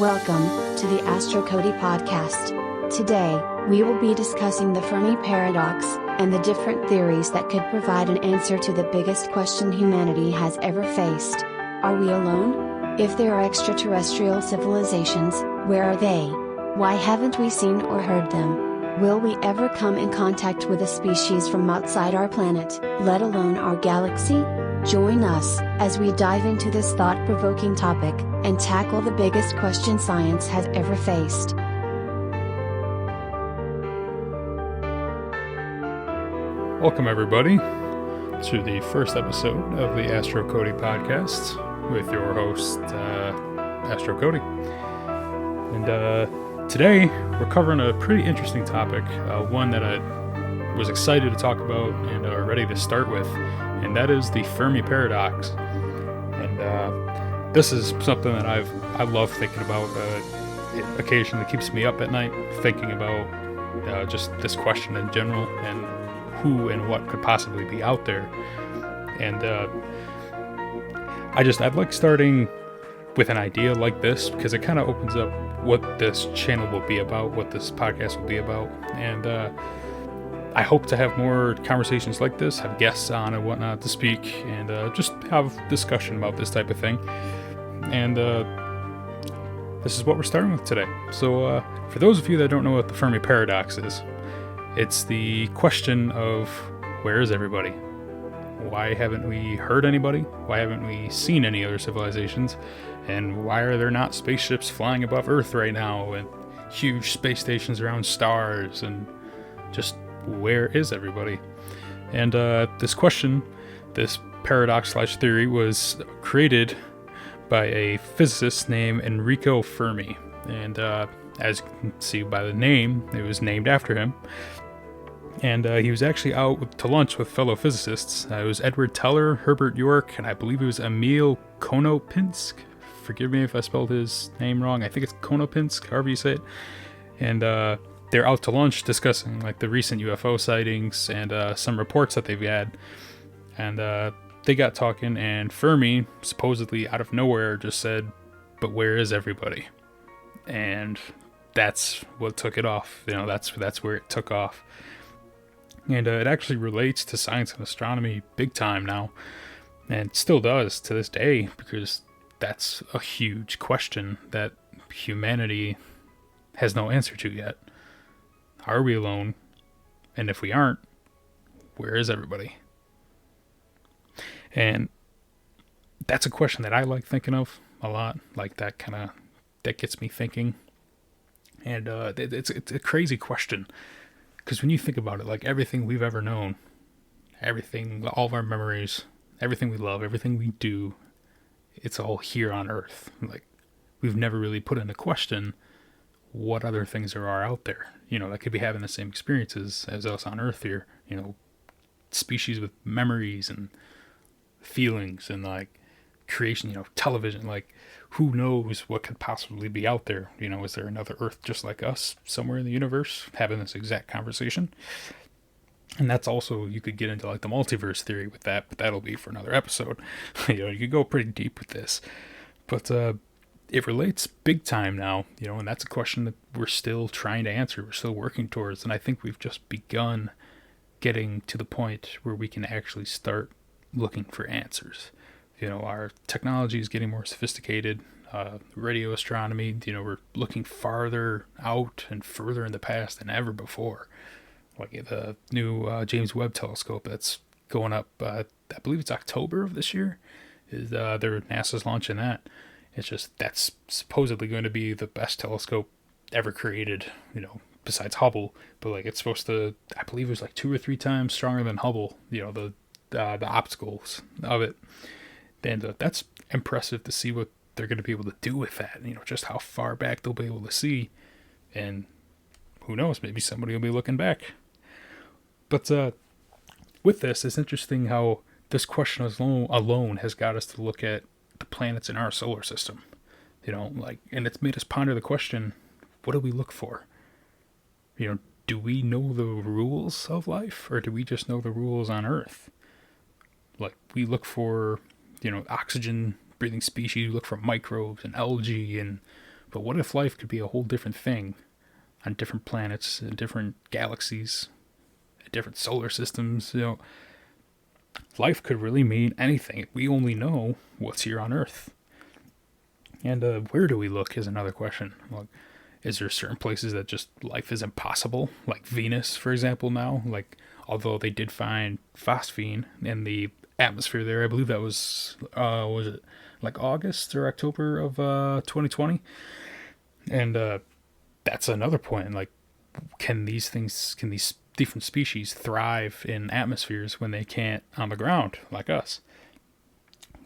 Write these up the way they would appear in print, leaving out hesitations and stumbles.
Welcome to the AstroCody Podcast. Today, we will be discussing the Fermi Paradox and the different theories that could provide an answer to the biggest question humanity has ever faced. Are we alone? If there are extraterrestrial civilizations, where are they? Why haven't we seen or heard them? Will we ever come in contact with a species from outside our planet, let alone our galaxy? Join us as we dive into this thought-provoking topic and tackle the biggest question science has ever faced. Welcome everybody to the first episode of the AstroCody Podcast with your host, AstroCody. And today we're covering a pretty interesting topic, one that I was excited to talk about and are ready to start with, and that is the Fermi Paradox. And this is something that I love thinking about. It occasionally keeps me up at night thinking about just this question in general and who and what could possibly be out there. And I'd like starting with an idea like this because it kind of opens up what this channel will be about, what this podcast will be about. And I hope to have more conversations like this, have guests on and whatnot to speak, and just have discussion about this type of thing. And this is what we're starting with today. So for those of you that don't know what the Fermi Paradox is, it's the question of where is everybody? Why haven't we heard anybody? Why haven't we seen any other civilizations? And why are there not spaceships flying above Earth right now and huge space stations around stars? And just where is everybody? And this question, this paradox/theory, was created by a physicist named Enrico Fermi. And as you can see by the name, it was named after him. And he was actually out to lunch with fellow physicists. It was Edward Teller, Herbert York, and I believe it was Emil Konopinsk. Forgive me if I spelled his name wrong. I think it's Konopinsk, however you say it. And they're out to lunch discussing like the recent UFO sightings and some reports that they've had. And they got talking, and Fermi supposedly out of nowhere just said, "But where is everybody?" And that's what took it off. You know, that's where it took off. And it actually relates to science and astronomy big time now, and still does to this day, because that's a huge question that humanity has no answer to yet. Are we alone? And if we aren't, where is everybody? And that's a question that I like thinking of a lot. Like that gets me thinking. And it's a crazy question. Because when you think about it, like everything we've ever known, everything, all of our memories, everything we love, everything we do, it's all here on Earth. Like we've never really put into question what other things there are out there, you know, that could be having the same experiences as us on Earth here, you know, species with memories and feelings and like creation, you know, television, like who knows what could possibly be out there? You know, is there another Earth just like us somewhere in the universe having this exact conversation? And that's also, you could get into like the multiverse theory with that, but that'll be for another episode. You know, you could go pretty deep with this, but it relates big time now, you know, and that's a question that we're still trying to answer. We're still working towards, and I think we've just begun getting to the point where we can actually start looking for answers. You know, our technology is getting more sophisticated. Radio astronomy, you know, we're looking farther out and further in the past than ever before. Like the new James Webb telescope that's going up, I believe it's October of this year, is NASA's launching that. It's just, that's supposedly going to be the best telescope ever created, you know, besides Hubble. But like it's supposed to, I believe it was like 2 or 3 times stronger than Hubble, you know, the obstacles of it. And that's impressive to see what they're going to be able to do with that, you know, just how far back they'll be able to see. And who knows, maybe somebody will be looking back. But with this, it's interesting how this question alone has got us to look at the planets in our solar system. You know, like, and it's made us ponder the question, what do we look for? You know, do we know the rules of life, or do we just know the rules on Earth? Like, we look for, you know, oxygen breathing species, we look for microbes and algae and But what if life could be a whole different thing on different planets, in different galaxies, different solar systems? Life could really mean anything. We only know what's here on Earth. And where do we look is another question. Like, is there certain places that just life is impossible? Like Venus, for example, now. Like, although they did find phosphine in the atmosphere there, I believe that was it like August or October of 2020? And that's another point. Like, can these different species thrive in atmospheres when they can't on the ground like us?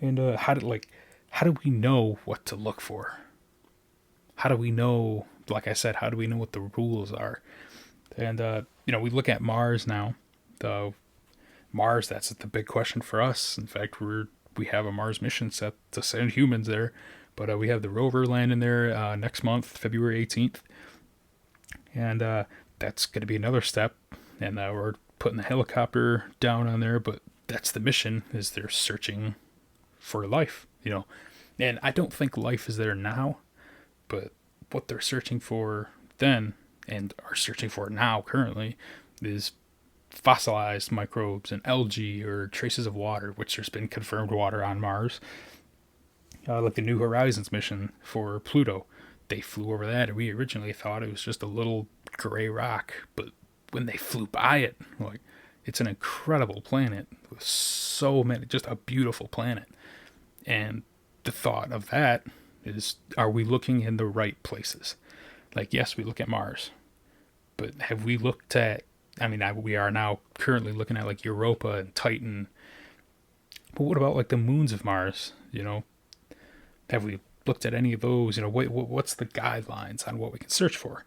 And how do we know what to look for? How do we know, like I said, how do we know what the rules are? And we look at Mars now. Mars, that's the big question for us. In fact, we have a Mars mission set to send humans there, but we have the rover landing there next month, February 18th. And that's going to be another step. And we're putting the helicopter down on there, but that's the mission, is they're searching for life, And I don't think life is there now, but what they're searching for then and are searching for now currently is fossilized microbes and algae or traces of water, which there's been confirmed water on Mars. Like the New Horizons mission for Pluto. They flew over that, and we originally thought it was just a little gray rock, but when they flew by it, like, it's an incredible planet with so many, just a beautiful planet. And the thought of that is, are we looking in the right places? Like, yes, we look at Mars, but have we looked at, we are now currently looking at like Europa and Titan, but what about like the moons of Mars? Have we looked at any of those? What's the guidelines on what we can search for?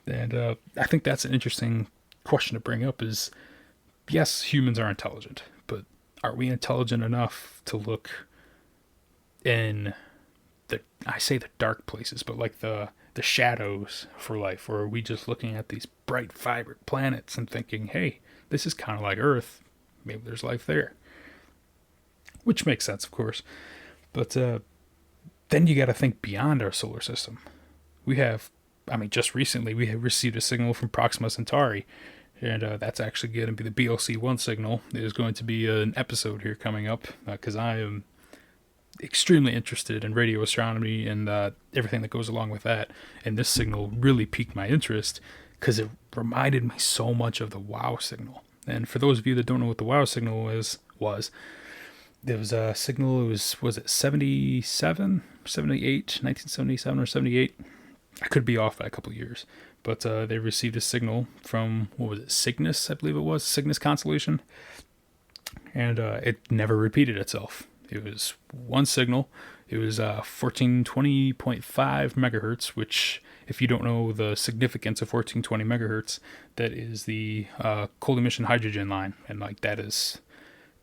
And I think that's an interesting question to bring up is, yes, humans are intelligent, but are we intelligent enough to look in the dark places, but like the shadows for life? Or are we just looking at these bright, vibrant planets and thinking, hey, this is kind of like Earth, maybe there's life there? Which makes sense, of course. But then you got to think beyond our solar system. We have, just recently we have received a signal from Proxima Centauri, and that's actually going to be the BLC-1 signal. There's going to be an episode here coming up, because I am extremely interested in radio astronomy and everything that goes along with that. And this signal really piqued my interest because it reminded me so much of the WOW signal. And for those of you that don't know what the WOW signal was, there was a signal, was it 77, 78, 1977 or 78? I could be off by a couple of years. But they received a signal from, Cygnus, I believe it was, Cygnus constellation. And it never repeated itself. It was one signal. It was 1420.5 megahertz, which, if you don't know the significance of 1420 megahertz, that is the cold emission hydrogen line. And like, that is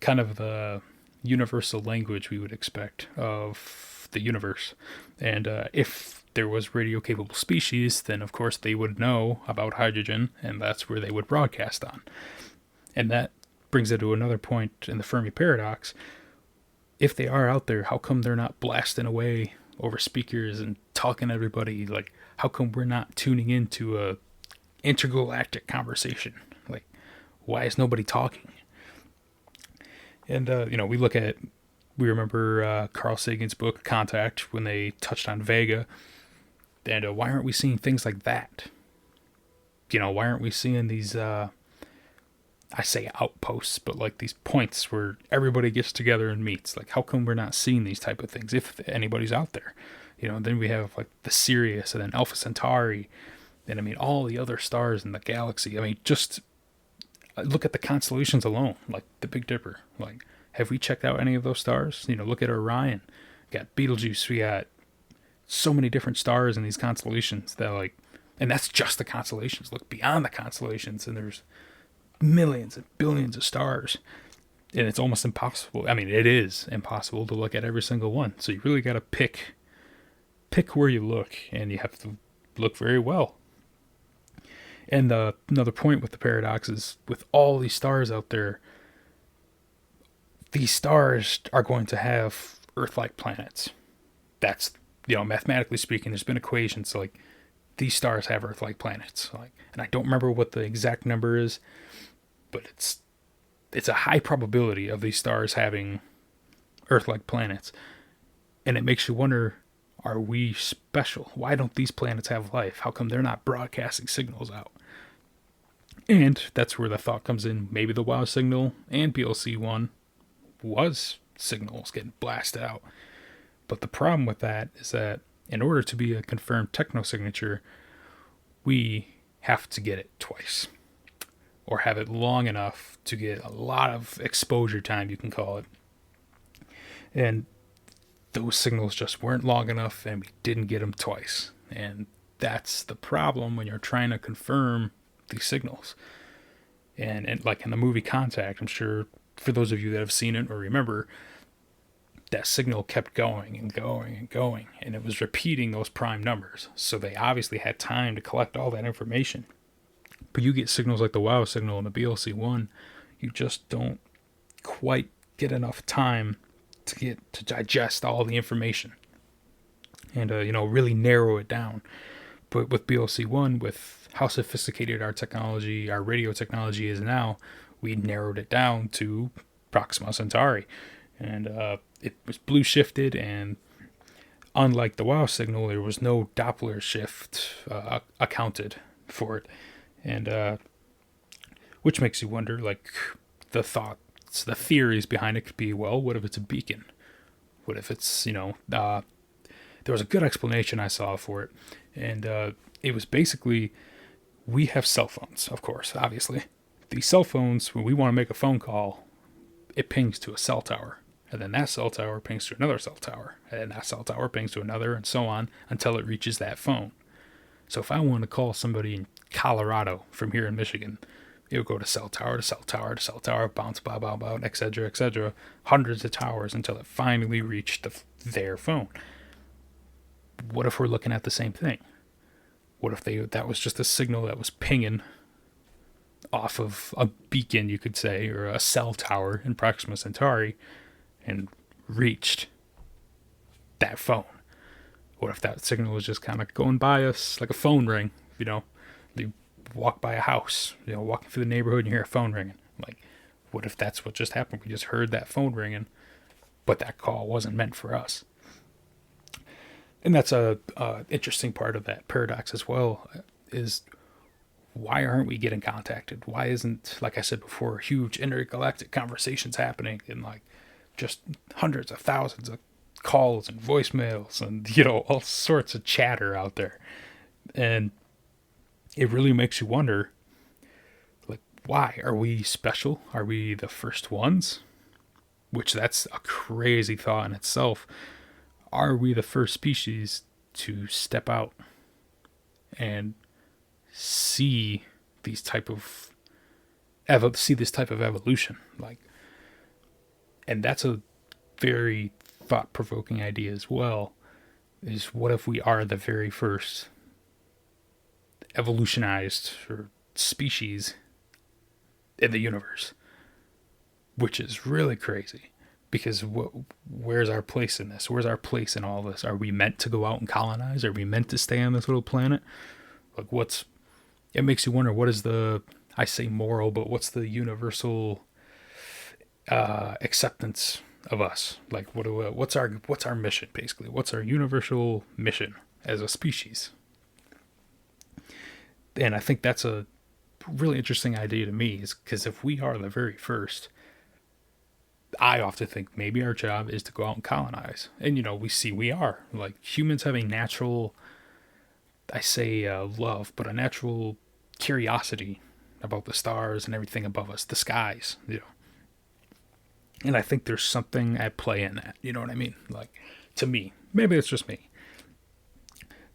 kind of the universal language we would expect of the universe. And if there was radio capable species, then of course they would know about hydrogen, and that's where they would broadcast on. And that brings it to another point in the Fermi Paradox. If they are out there, how come they're not blasting away over speakers and talking to everybody? Like, how come we're not tuning into a intergalactic conversation? Like, why is nobody talking? And, we remember Carl Sagan's book, Contact, when they touched on Vega. And why aren't we seeing things like that? Why aren't we seeing these, I say outposts, but like these points where everybody gets together and meets? Like, how come we're not seeing these type of things if anybody's out there? Then we have like the Sirius and then Alpha Centauri, and all the other stars in the galaxy. Just look at the constellations alone, like the Big Dipper. Like, have we checked out any of those stars? Look at Orion. We got Betelgeuse. We got so many different stars in these constellations that and that's just the constellations. Look beyond the constellations, and there's millions and billions of stars, and it's almost impossible. It is impossible to look at every single one. So you really got to pick where you look, and you have to look very well. And another point with the paradox is, with all these stars out there, these stars are going to have Earth-like planets. That's mathematically speaking, there's been equations like these stars have Earth-like planets. Like, and I don't remember what the exact number is, but it's a high probability of these stars having Earth-like planets. And it makes you wonder, are we special? Why don't these planets have life? How come they're not broadcasting signals out? And that's where the thought comes in. Maybe the WOW signal and BLC1 was signals getting blasted out. But the problem with that is that in order to be a confirmed technosignature, we have to get it twice. Or have it long enough to get a lot of exposure time, you can call it. And those signals just weren't long enough, and we didn't get them twice. And that's the problem when you're trying to confirm these signals. And like in the movie Contact, I'm sure for those of you that have seen it or remember, that signal kept going and going and going, and it was repeating those prime numbers. So they obviously had time to collect all that information. But you get signals like the WOW signal and the BLC1, you just don't quite get enough time to digest all the information and really narrow it down. But with BLC1, with how sophisticated our technology, our radio technology is now, we narrowed it down to Proxima Centauri, and it was blue shifted, and unlike the WOW signal, there was no Doppler shift accounted for it, and which makes you wonder, like, the theories behind it could be, well, what if it's a beacon? What if it's, there was a good explanation I saw for it, and it was basically, we have cell phones, of course, obviously. These cell phones, when we want to make a phone call, it pings to a cell tower, and then that cell tower pings to another cell tower, and then that cell tower pings to another, and so on, until it reaches that phone. So if I want to call somebody in Colorado from here in Michigan, it would go to cell tower to cell tower to cell tower, bounce, blah, blah, blah, etc., hundreds of towers until it finally reached their phone. What if we're looking at the same thing? What if that was just a signal that was pinging off of a beacon, you could say, or a cell tower in Proxima Centauri, and reached that phone? What if that signal was just kind of going by us like a phone ring? You walk by a house, walking through the neighborhood, and you hear a phone ringing. Like, what if that's what just happened? We just heard that phone ringing, but that call wasn't meant for us. And that's a interesting part of that paradox as well, is why aren't we getting contacted? Why isn't, like I said before, huge intergalactic conversations happening, and like just hundreds of thousands of calls and voicemails and all sorts of chatter out there? And it really makes you wonder, like, why are we special? Are we the first ones? Which, that's a crazy thought in itself. Are we the first species to step out and see this type of evolution? Like, and that's a very thought-provoking idea as well, is what if we are the very first evolutionized or species in the universe? Which is really crazy, because where's our place in this? Where's our place in all this? Are we meant to go out and colonize? Are we meant to stay on this little planet? Like, it makes you wonder, what is I say moral, but what's the universal acceptance of us? Like, what's our mission, basically? What's our universal mission as a species? And I think that's a really interesting idea to me, is because if we are the very first, I often think maybe our job is to go out and colonize. And, we are. Like, humans have a natural, I say love, but a natural curiosity about the stars and everything above us, the skies, And I think there's something at play in that, you know what I mean? Like, to me, maybe it's just me.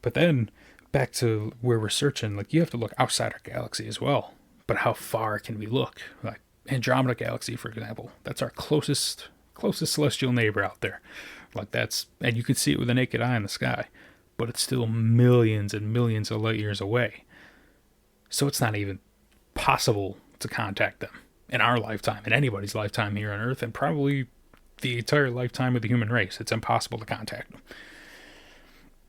But then, back to where we're searching, like, you have to look outside our galaxy as well. But how far can we look? Like, Andromeda Galaxy, for example, that's our closest celestial neighbor out there. Like, and you can see it with the naked eye in the sky, but it's still millions and millions of light years away. So it's not even possible to contact them in our lifetime, in anybody's lifetime here on Earth, and probably the entire lifetime of the human race. It's impossible to contact them.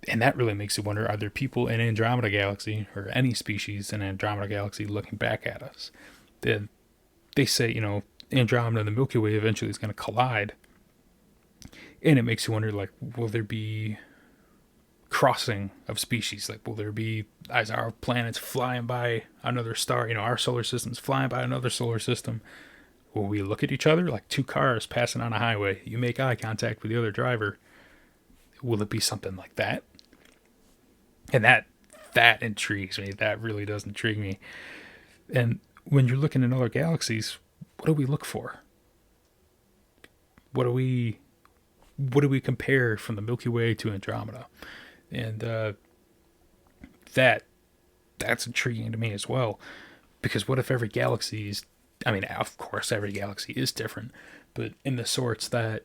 And that really makes you wonder, are there people in Andromeda Galaxy, or any species in Andromeda Galaxy, looking back at us? They say, Andromeda and the Milky Way eventually is going to collide. And it makes you wonder, like, will there be crossing of species? Like, will there be, as our planets flying by another star, our solar system's flying by another solar system, will we look at each other like two cars passing on a highway? You make eye contact with the other driver. Will it be something like that? And that intrigues me. That really does intrigue me. And when you're looking at other galaxies, what do we look for? What do we compare from the Milky Way to Andromeda? And that's intriguing to me as well. Because what if every galaxy is, of course every galaxy is different, but in the sorts that,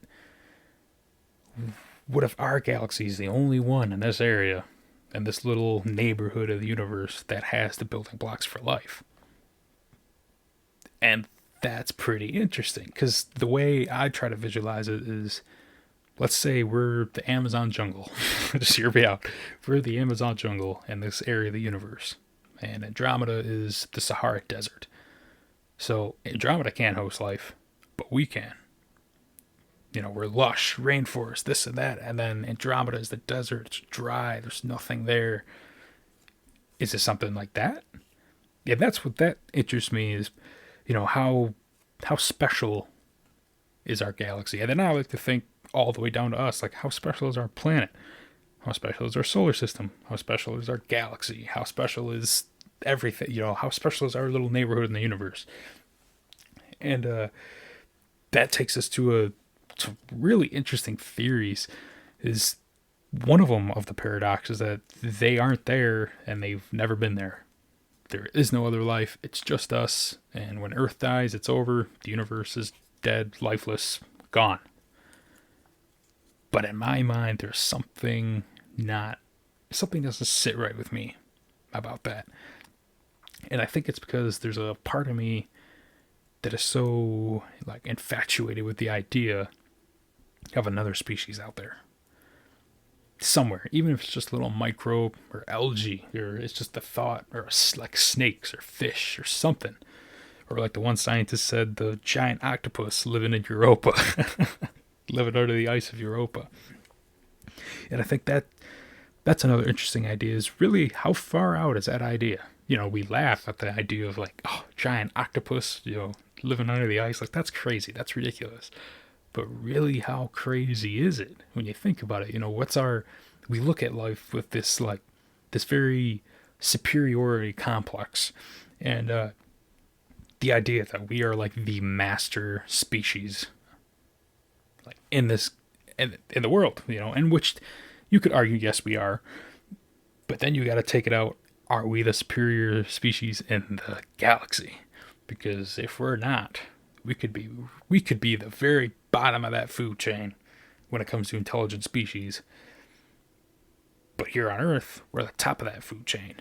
what if our galaxy is the only one in this area, in this little neighborhood of the universe, that has the building blocks for life? And that's pretty interesting, because the way I try to visualize it is, let's say we're the Amazon jungle. Just hear me out. We're the Amazon jungle in this area of the universe, and Andromeda is the Sahara Desert. So Andromeda can't host life, but we can. We're lush, rainforest, this and that, and then Andromeda is the desert. It's dry. There's nothing there. Is it something like that? Yeah, that's what that interests me, is, how special is our galaxy? And then I like to think all the way down to us, like, how special is our planet? How special is our solar system? How special is our galaxy? How special is everything? How special is our little neighborhood in the universe? And that takes us to really interesting theories. Is one of them, of the paradox, is that they aren't there and they've never been there. There is no other life. It's just us. And when Earth dies, it's over. The universe is dead, lifeless, gone. But in my mind, there's something doesn't sit right with me about that. And I think it's because there's a part of me that is so, like, infatuated with the idea of another species out there. Somewhere, even if it's just a little microbe or algae, or it's just the thought, or like snakes or fish or something. Or like the one scientist said, the giant octopus living in Europa. Living under the ice of Europa. And I think that's another interesting idea, is really, how far out is that idea? We laugh at the idea of, like, giant octopus, living under the ice. Like, that's crazy. That's ridiculous. But really, how crazy is it when you think about it? We look at life with this, like, this very superiority complex. And the idea that we are, like, the master species, like, in the world, in which you could argue, yes, we are. But then you got to take it out. Are we the superior species in the galaxy? Because if we're not, we could be the very bottom of that food chain when it comes to intelligent species. But here on Earth, we're the top of that food chain.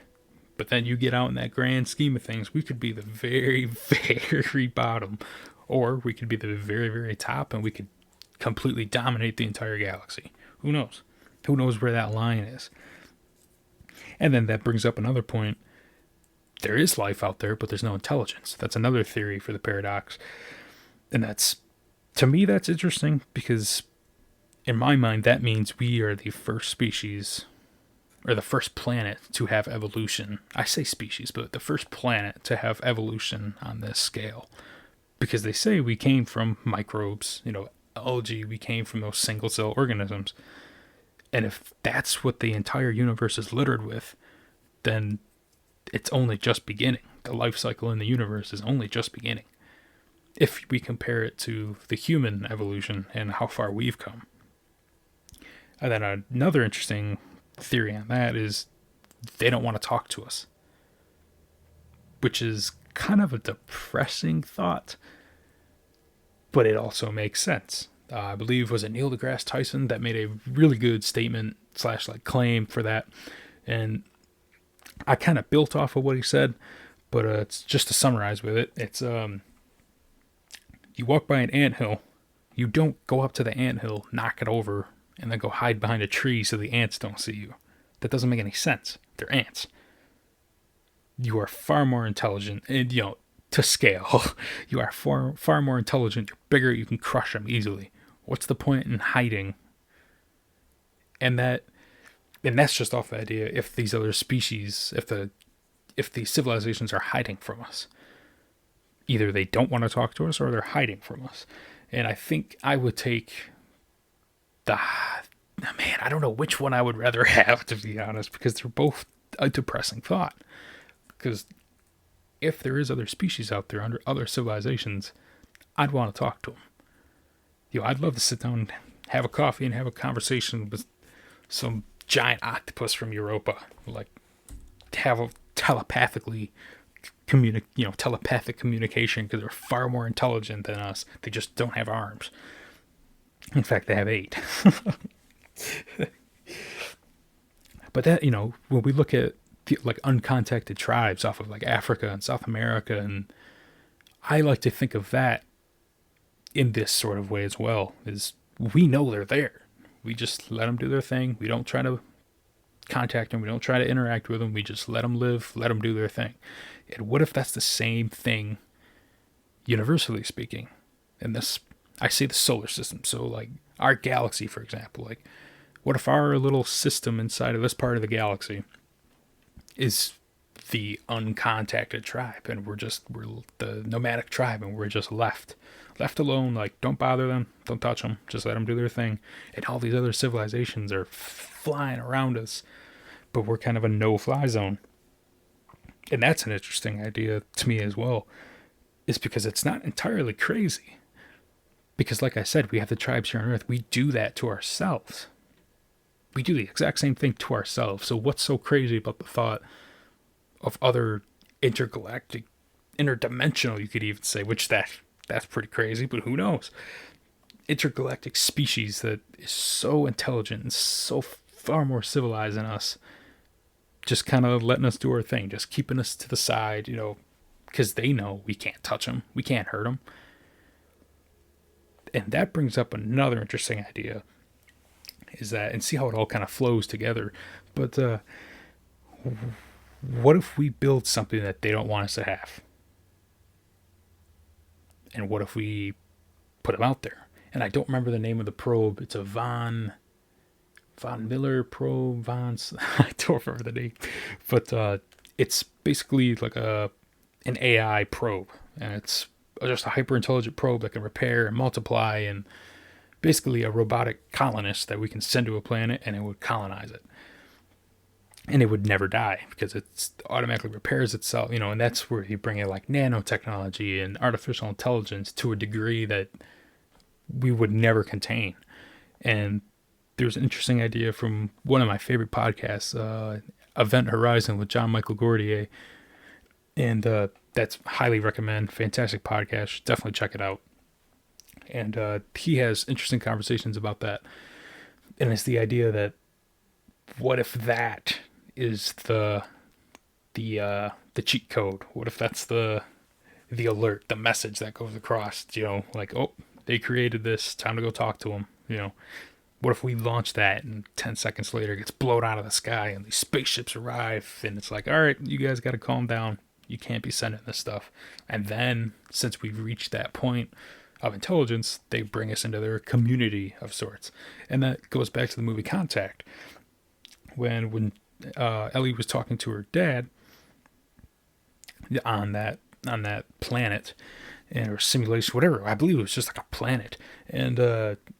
But then you get out in that grand scheme of things, we could be the very, very bottom. Or we could be the very, very top, and we could completely dominate the entire galaxy. Who knows? Who knows where that line is? And then that brings up another point. There is life out there, but there's no intelligence. That's another theory for the paradox. And to me, that's interesting, because in my mind, that means we are the first species, or the first planet to have evolution. I say species, but the first planet to have evolution on this scale. Because they say we came from microbes, algae, we came from those single cell organisms. And if that's what the entire universe is littered with, then it's only just beginning. The life cycle in the universe is only just beginning, if we compare it to the human evolution and how far we've come. And then another interesting theory on that is they don't want to talk to us, which is kind of a depressing thought, but it also makes sense. I believe, was it Neil deGrasse Tyson that made a really good statement / like claim for that. And I kind of built off of what he said, but it's just to summarize with it. It's, you walk by an anthill, you don't go up to the anthill, knock it over, and then go hide behind a tree so the ants don't see you. That doesn't make any sense. They're ants. You are far more intelligent, and to scale, you are far more intelligent. You're bigger. You can crush them easily. What's the point in hiding? And that's just off the idea. If these other species, if these civilizations are hiding from us, either they don't want to talk to us or they're hiding from us. And I think I would take I don't know which one I would rather have, to be honest, because they're both a depressing thought. Because if there is other species out there under other civilizations, I'd want to talk to them. I'd love to sit down and have a coffee and have a conversation with some giant octopus from Europa, like have a telepathic communication, because they're far more intelligent than us. They just don't have arms. In fact, they have 8. But that, when we look at like uncontacted tribes off of like Africa and South America, and I like to think of that in this sort of way as well, is we know they're there. We just let them do their thing. We don't try to contact them. We don't try to interact with them. We just let them live, let them do their thing. And what if that's the same thing, universally speaking? And this, I see the solar system. So like our galaxy, for example, like what if our little system inside of this part of the galaxy is the uncontacted tribe, and we're the nomadic tribe, and we're just left alone. Like, don't bother them, don't touch them, just let them do their thing. And all these other civilizations are flying around us, but we're kind of a no-fly zone. And that's an interesting idea to me as well, is because it's not entirely crazy. Because like I said, we have the tribes here on Earth. We do that to ourselves. We do the exact same thing to ourselves. So what's so crazy about the thought of other intergalactic, interdimensional, you could even say, which that's pretty crazy, but who knows? Intergalactic species that is so intelligent and so far more civilized than us, just kind of letting us do our thing, just keeping us to the side, because they know we can't touch them, we can't hurt them. And that brings up another interesting idea, is that, and see how it all kind of flows together. But what if we build something that they don't want us to have? And what if we put them out there? And I don't remember the name of the probe. It's a von Miller probe. I don't remember the name. But it's basically like an AI probe. And it's just a hyper-intelligent probe that can repair and multiply, and basically a robotic colonist that we can send to a planet, and it would colonize it. And it would never die, because it automatically repairs itself, and that's where you bring in like nanotechnology and artificial intelligence to a degree that we would never contain. And there's an interesting idea from one of my favorite podcasts, Event Horizon with John Michael Gordier. And that's highly recommend. Fantastic podcast. Definitely check it out. And he has interesting conversations about that. And it's the idea that what if that is the cheat code? What if that's the alert, the message that goes across, like, oh, they created this, time to go talk to them, What if we launch that and 10 seconds later it gets blown out of the sky and these spaceships arrive, and it's like, all right, you guys got to calm down. You can't be sending this stuff. And then, since we've reached that point of intelligence, they bring us into their community of sorts. And that goes back to the movie Contact. When Ellie was talking to her dad on that planet, or simulation, whatever. I believe it was just like a planet. And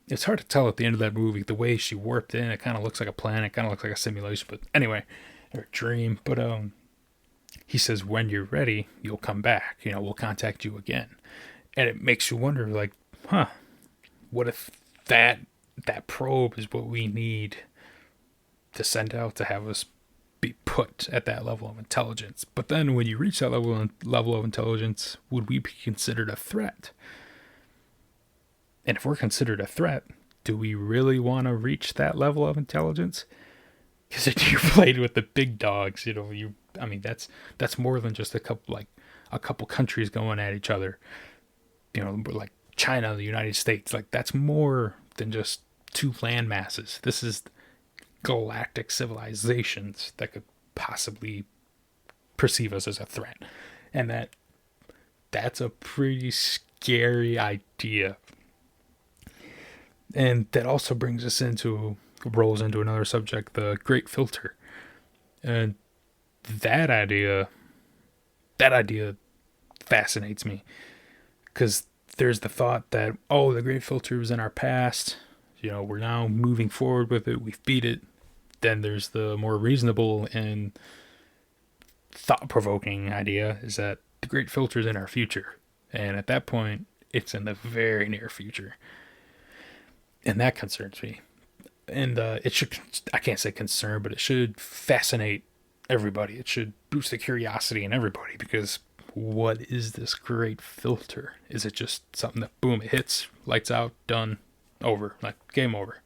it's hard to tell at the end of that movie, the way she warped in, it kind of looks like a planet, kind of looks like a simulation. But anyway, or a dream. But he says, when you're ready, you'll come back. We'll contact you again. And it makes you wonder, like, what if that probe is what we need to send out to have us be put at that level of intelligence? But then when you reach that level of intelligence, would we be considered a threat? And if we're considered a threat, do we really want to reach that level of intelligence? Because if you played with the big dogs, that's more than just a couple countries going at each other. Like China, the United States, like that's more than just two land masses. This is galactic civilizations that could possibly perceive us as a threat. And that's a pretty scary idea. And that also rolls into another subject, the Great Filter. And that idea fascinates me, because there's the thought that, oh, the Great Filter was in our past, we're now moving forward with it, we've beat it. Then there's the more reasonable and thought-provoking idea, is that the Great Filter is in our future, and at that point it's in the very near future, and that concerns me. And it should, I can't say concern, but it should fascinate everybody. It should boost the curiosity in everybody, because what is this Great Filter? Is it just something that, boom, it hits, lights out, done, over, like game over?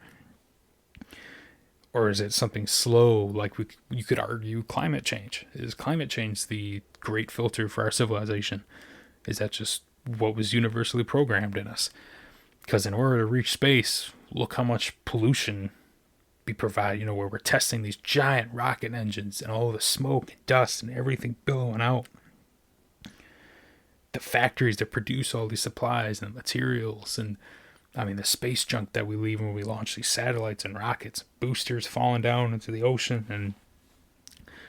Or is it something slow, like you could argue climate change? Is climate change the Great Filter for our civilization? Is that just what was universally programmed in us? Because in order to reach space, look how much pollution we provide, where we're testing these giant rocket engines and all the smoke and dust and everything billowing out. The factories that produce all these supplies and materials, and the space junk that we leave when we launch these satellites and rockets, boosters falling down into the ocean. And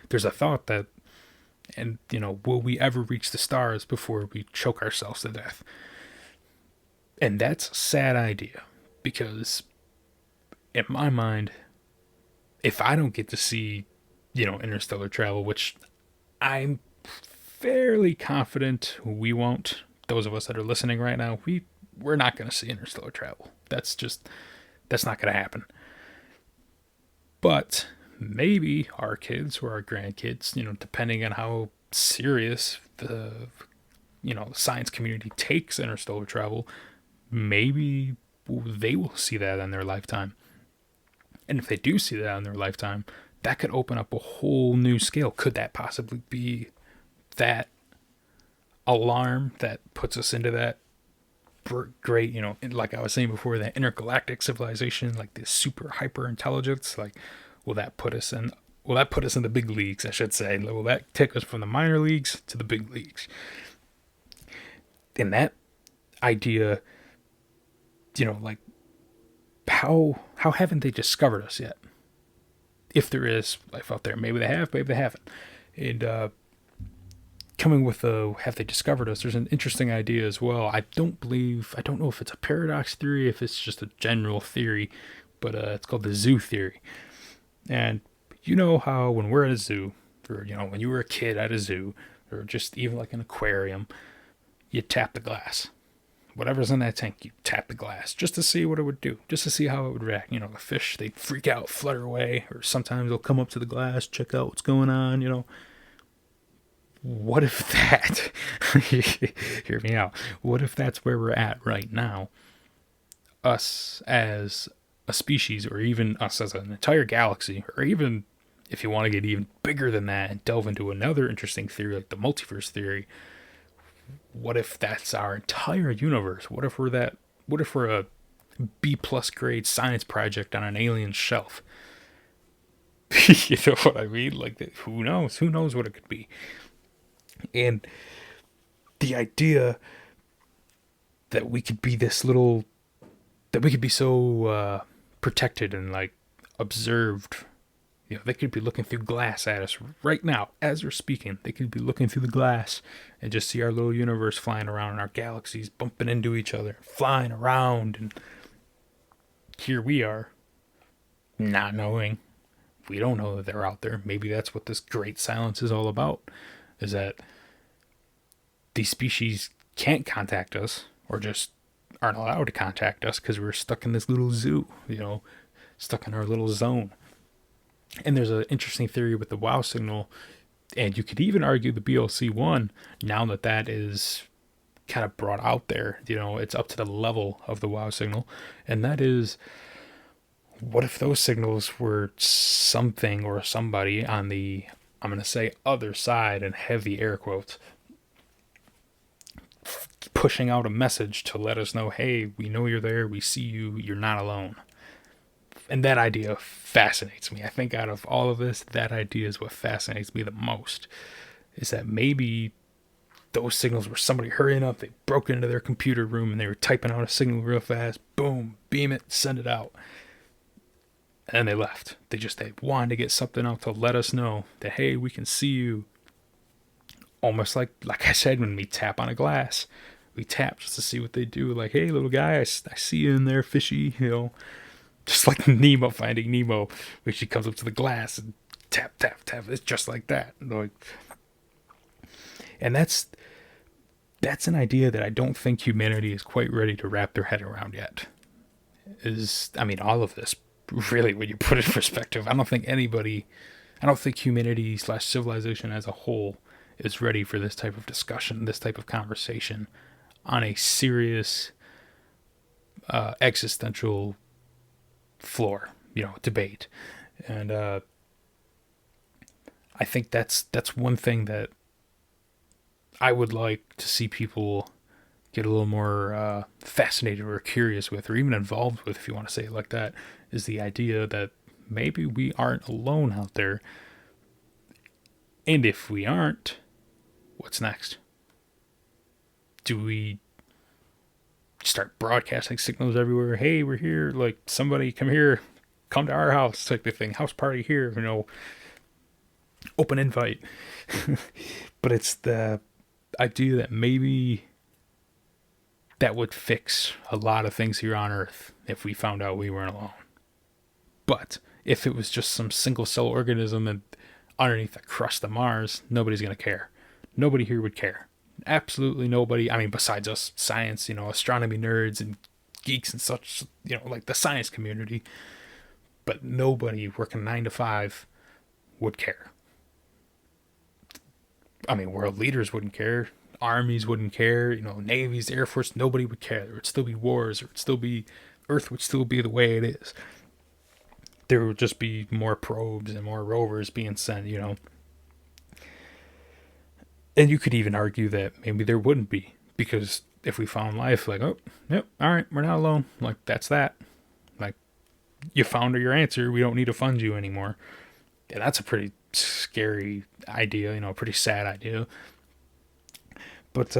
there's a thought that, will we ever reach the stars before we choke ourselves to death? And that's a sad idea, because in my mind, if I don't get to see, interstellar travel, which I'm fairly confident we won't, those of us that are listening right now, we're not going to see interstellar travel. That's not going to happen. But maybe our kids or our grandkids, depending on how serious the science community takes interstellar travel, maybe they will see that in their lifetime. And if they do see that in their lifetime, that could open up a whole new scale. Could that possibly be that alarm that puts us into that great, like I was saying before, that intergalactic civilization, like this super hyper intelligence? Like, will that put us in the big leagues, I should say? Will that take us from the minor leagues to the big leagues? And that idea, like, how haven't they discovered us yet? If there is life out there, maybe they have, maybe they haven't. And coming with have they discovered us, there's an interesting idea as well. I don't know if it's a paradox theory, if it's just a general theory, but it's called the zoo theory. And how when we're at a zoo, or when you were a kid at a zoo, or just even like an aquarium, you tap the glass. Whatever's in that tank, you tap the glass just to see what it would do, just to see how it would react. The fish, they freak out, flutter away, or sometimes they'll come up to the glass, check out what's going on. What if that, hear me out, what if that's where we're at right now? Us as a species, or even us as an entire galaxy, or even if you want to get even bigger than that and delve into another interesting theory like the Multiverse Theory, what if that's our entire universe? What if we're a B+ grade science project on an alien shelf? You know what I mean? Like, who knows? Who knows what it could be? And the idea that we could be so protected and like observed. They could be looking through glass at us right now as we're speaking. They could be looking through the glass and just see our little universe flying around and our galaxies bumping into each other, flying around. And here we are, not knowing. We don't know that they're out there. Maybe that's what this great silence is all about, is that these species can't contact us, or just aren't allowed to contact us because we're stuck in this little zoo, stuck in our little zone. And there's an interesting theory with the WOW signal, and you could even argue the BLC-1, now that is kind of brought out there, it's up to the level of the WOW signal. And that is, what if those signals were something or somebody on the, I'm going to say, other side, in heavy air quotes, pushing out a message to let us know, hey, we know you're there, we see you, you're not alone. And that idea fascinates me. I think out of all of this, that idea is what fascinates me the most. Is that maybe those signals were somebody hurrying up, they broke into their computer room and they were typing out a signal real fast, boom, beam it, send it out. And they left. They wanted to get something out to let us know that, hey, we can see you. Almost like I said, when we tap on a glass, we tap just to see what they do. Like, hey, little guy, I see you in there, fishy, just like Nemo finding Nemo, where she comes up to the glass and tap, tap, tap. It's just like that. And that's an idea that I don't think humanity is quite ready to wrap their head around yet. All of this, really, when you put it in perspective, I don't think humanity / civilization as a whole is ready for this type of discussion, this type of conversation on a serious existential floor, debate. And I think that's one thing that I would like to see people get a little more fascinated or curious with, or even involved with, if you want to say it like that, is the idea that maybe we aren't alone out there. And if we aren't, what's next? Do we start broadcasting signals everywhere? Hey, we're here. Like, somebody come here, come to our house, type of thing. House party here, open invite. But it's the idea that maybe that would fix a lot of things here on Earth if we found out we weren't alone. But if it was just some single cell organism and underneath the crust of Mars, nobody's going to care. Nobody here would care. Absolutely nobody. Besides us science, astronomy nerds and geeks and such, like the science community. But nobody working 9 to 5 would care. World leaders wouldn't care. Armies wouldn't care. Navies, Air Force, nobody would care. There would still be wars. Earth would still be the way it is. There would just be more probes and more rovers being sent, And you could even argue that maybe there wouldn't be, because if we found life, like, oh, yep, all right, we're not alone. Like, that's that. Like, you found your answer. We don't need to fund you anymore. Yeah, that's a pretty scary idea, a pretty sad idea. But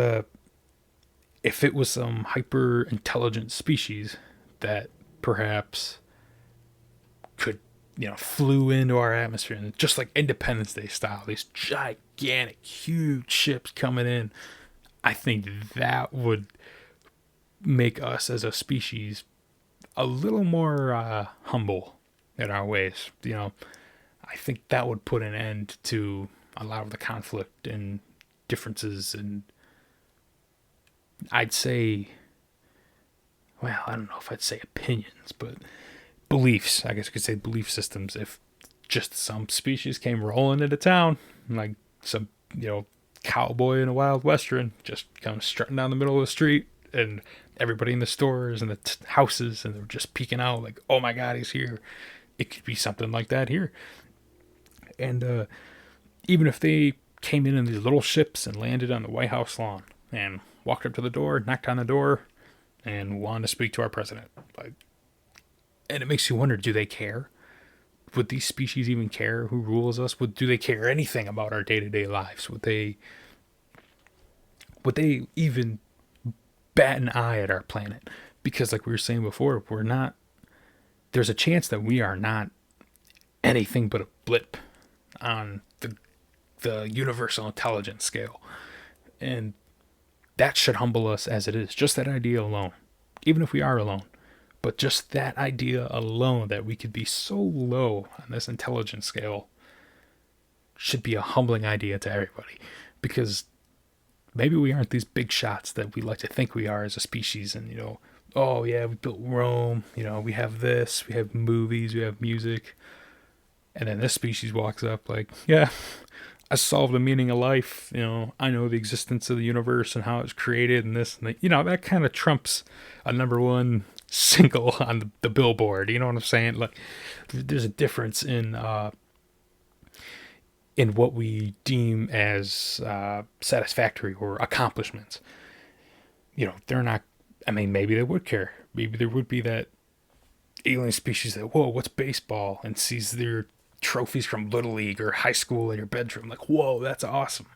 if it was some hyper intelligent species that perhaps could, flew into our atmosphere, and just like Independence Day style, these gigantic, huge ships coming in, I think that would make us as a species a little more humble in our ways. I think that would put an end to a lot of the conflict and differences, and I'd say, well, I don't know if I'd say opinions, but beliefs. I guess you could say belief systems. If just some species came rolling into town, like some, cowboy in a wild western, just kind of strutting down the middle of the street, and everybody in the stores and the houses, and they're just peeking out like, oh my God, he's here. It could be something like that here. And even if they came in these little ships and landed on the White House lawn and walked up to the door, knocked on the door, and wanted to speak to our president, and it makes you wonder, do they care? Would these species even care who rules us? Do they care anything about our day-to-day lives? Would they even bat an eye at our planet? Because like we were saying before, there's a chance that we are not anything but a blip on the universal intelligence scale. And that should humble us as it is. Just that idea alone. Even if we are alone. But just that idea alone, that we could be so low on this intelligence scale, should be a humbling idea to everybody. Because maybe we aren't these big shots that we like to think we are as a species. And, oh yeah, we built Rome. We have this, we have movies, we have music. And then this species walks up like, yeah, I solved the meaning of life. I know the existence of the universe and how it's created and this. And that kind of trumps a number one single on the billboard. You know what I'm saying? Like, there's a difference in what we deem as satisfactory or accomplishments. They're not. Maybe they would care. Maybe there would be that alien species that, whoa, what's baseball? And sees their trophies from Little League or high school in your bedroom. Like, whoa, that's awesome.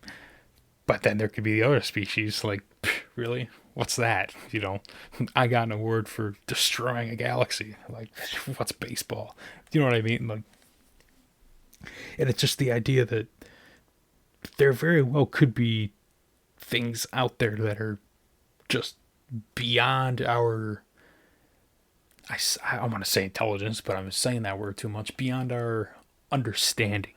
But then there could be the other species, like, really? What's that? I got an award for destroying a galaxy. Like, what's baseball? You know what I mean? Like, and it's just the idea that there very well could be things out there that are just beyond our, I want to say intelligence, but I'm saying that word too much, beyond our understanding,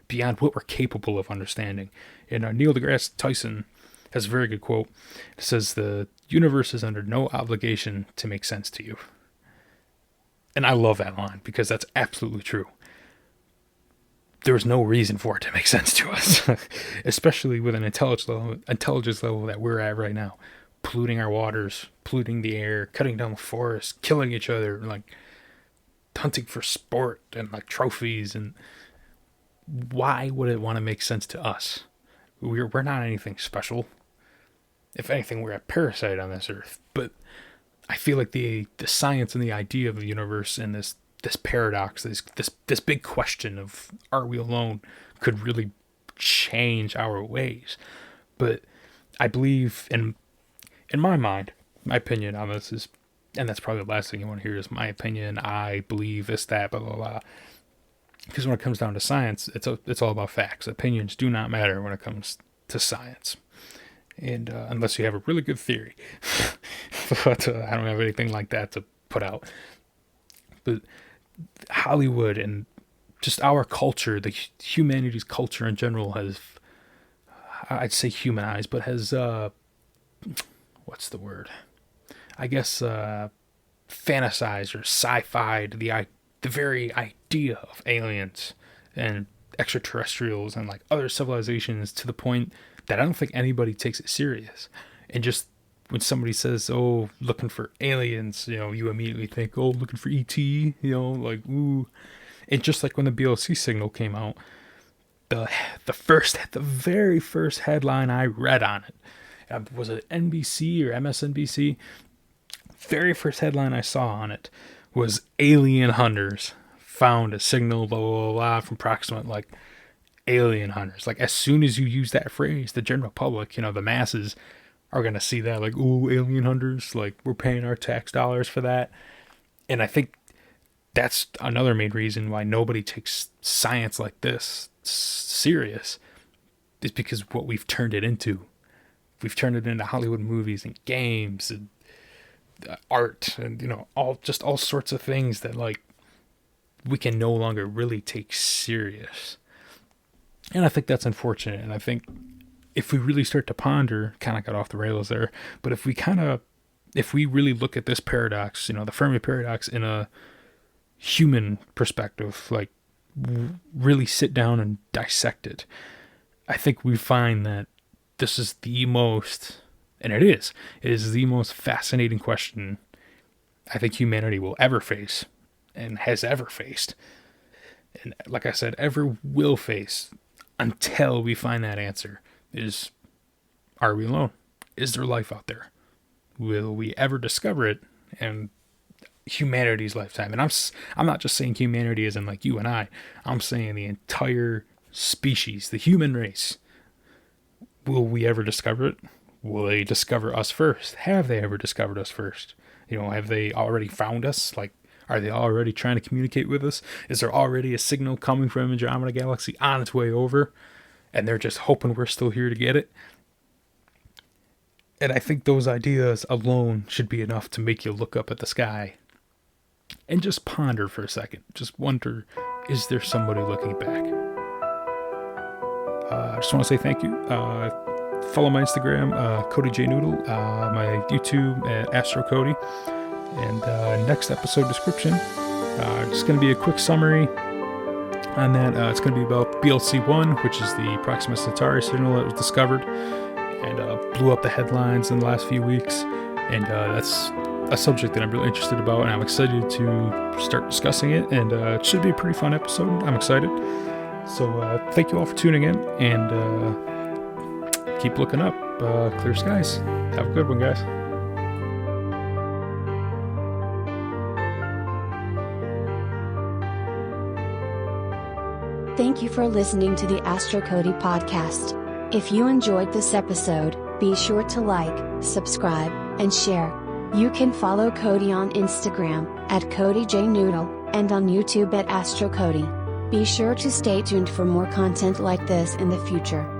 beyond what we're capable of understanding. And Neil deGrasse Tyson has a very good quote. It says, "The universe is under no obligation to make sense to you." And I love that line because that's absolutely true. There's no reason for it to make sense to us, especially with an intelligence level that we're at right now. Polluting our waters, polluting the air, cutting down the forests, killing each other, like hunting for sport and like trophies. And why would it want to make sense to us? We're not anything special. If anything, we're a parasite on this earth. But I feel like the science and the idea of the universe and this paradox, this big question of are we alone, could really change our ways. But I believe, in my mind, my opinion on this is, and that's probably the last thing you want to hear is my opinion, I believe this, that, blah, blah, blah. Because when it comes down to science, it's all about facts. Opinions do not matter when it comes to science. And unless you have a really good theory. But I don't have anything like that to put out. But Hollywood and just our culture, the humanity's culture in general has, I'd say humanized, but has, what's the word? I guess fantasized or sci-fi'd the very idea of aliens and extraterrestrials and like other civilizations to the point that I don't think anybody takes it serious. And just when somebody says, "Oh, looking for aliens," you immediately think, "Oh, looking for ET," like, ooh. And just like when the BLC signal came out, the very first headline I read on it, was it NBC or MSNBC? Very first headline I saw on it was "Alien Hunters found a signal, blah, blah, blah, from proximate," like, alien hunters. Like, as soon as you use that phrase, the general public, the masses are going to see that, like, "Ooh, alien hunters, like, we're paying our tax dollars for that." And I think that's another main reason why nobody takes science like this serious, is because what we've turned it into. We've turned it into Hollywood movies and games and art and, all sorts of things that, like, we can no longer really take serious. And I think that's unfortunate. And I think if we really start to ponder, kind of got off the rails there, but if we really look at this paradox, the Fermi Paradox in a human perspective, like really sit down and dissect it, I think we find that this is the most, and it is the most fascinating question I think humanity will ever face and has ever faced. And like I said, ever will face, until we find that answer, is, are we alone? Is there life out there? Will we ever discover it in humanity's lifetime? And I'm not just saying humanity as in like you and I. I'm saying the entire species, the human race. Will we ever discover it? Will they discover us first? Have they ever discovered us first? Have they already found us? Like, are they already trying to communicate with us? Is there already a signal coming from Andromeda Galaxy on its way over, and they're just hoping we're still here to get it? And I think those ideas alone should be enough to make you look up at the sky and just ponder for a second. Just wonder, is there somebody looking back? I just want to say thank you. Follow my Instagram, Cody J Noodle, my YouTube at AstroCody. And next episode description, just going to be a quick summary on that. It's going to be about BLC-1, which is the Proxima Centauri signal that was discovered and blew up the headlines in the last few weeks. And that's a subject that I'm really interested about, and I'm excited to start discussing it. And it should be a pretty fun episode. I'm excited. So thank you all for tuning in, and keep looking up. Clear skies. Have a good one, guys. Thank you for listening to the AstroCody Podcast. If you enjoyed this episode, be sure to like, subscribe, and share. You can follow Cody on Instagram, at CodyJNoodle, and on YouTube at AstroCody. Be sure to stay tuned for more content like this in the future.